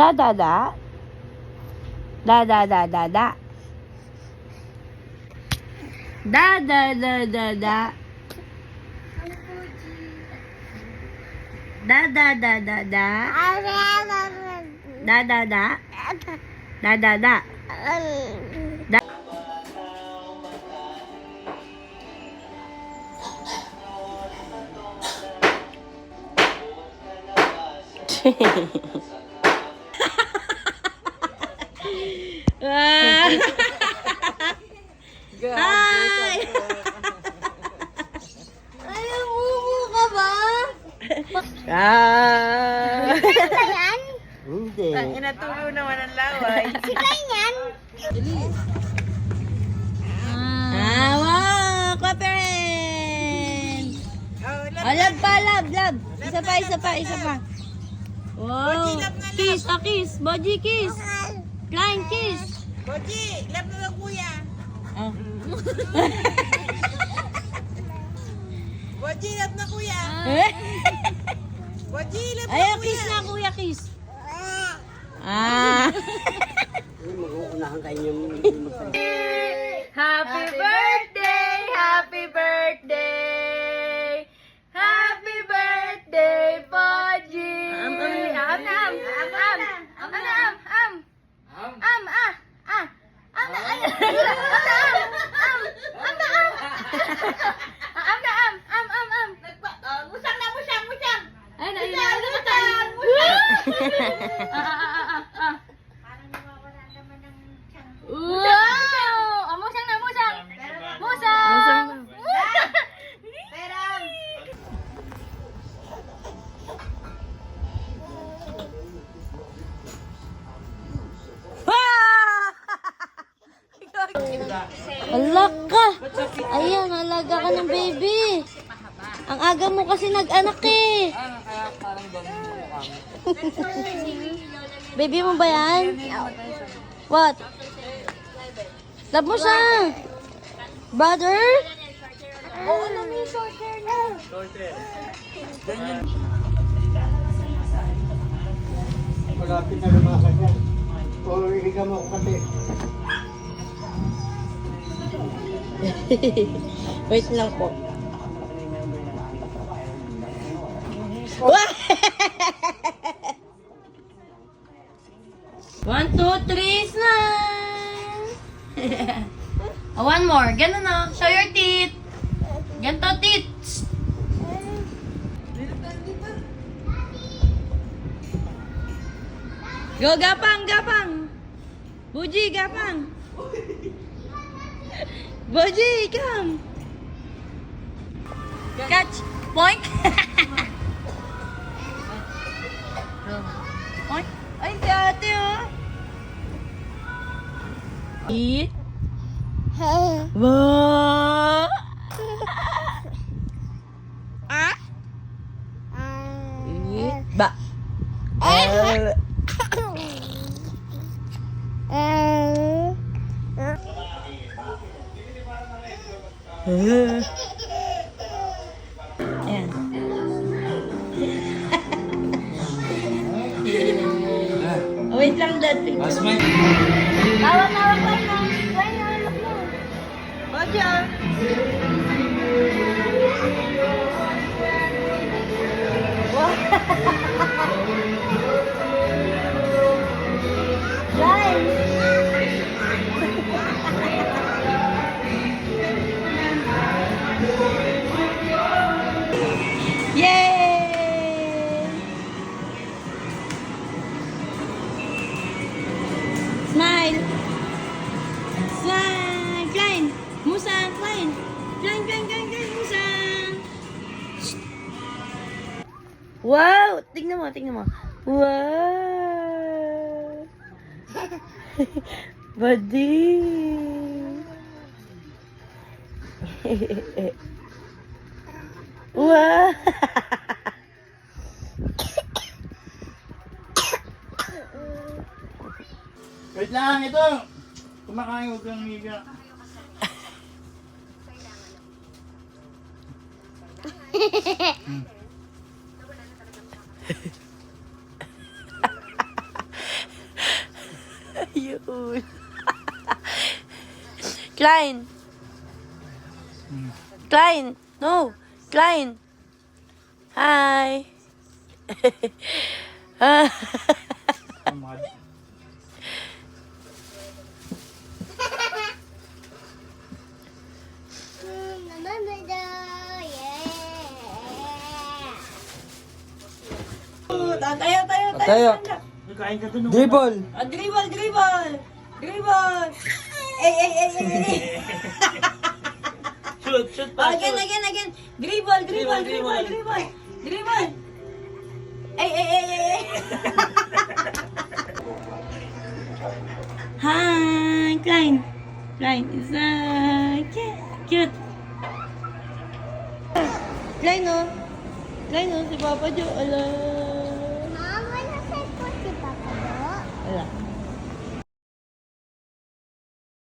Da da da. Da da da da da. Da da da da da. Da da da da da. Da da da. Da da da. Da. Hi! Ay, mumu ka ba? Yan? Hindi. Inatulo naman ang laway. Si yan? Wow! Clapperend! Oh, love pa, love, love. Isa pa. Wow. Kiss, kiss. Boji, kiss. Flying kiss. Boji, love na lang kuya. Oh. Boji, love na kuya. Boji, love na Ayaw, kuya. kiss na, kuya, kiss. Ah. Mag-uunahan kayo yung Happy birthday! Happy birthday! Happy birthday, Boji! Alak ka! Ayan, alaga ka ng baby. Ang aga mo kasi nag-anak eh. Baby mo ba yan? What? Love mo siya? Brother? Oo, may short hair na. malapit na lumakad yan. O higa mo kasi. Wait lang po. One, two, three, smile! One more. Ganun na. Show your teeth. Ganto, teeth. Go, gapang, gapang. Buji, gapang. Buji, come. Catch. Point. Point. Ay, dati oh. Eat. Wow. Ah. Eat. Ba. Ayan. Wait lang, Dad. Hawak na. Boji, Yay! Smile. Smile. Klein. Musa, klein. Klein, Musa. Wow! Tingnan mo. Wow! Buddy! Wow! Wait lang, ito. Kumakain, huwag kang higa. Uy. Klein. Klein. No. Klein. Hi. Tayo. Dribble. Dribble, dribble. Dribble. Shoot Again. Dribble. Dribble. Hi, Klein. Klein is cute. Klein, no? Si Papa Jo. Ala.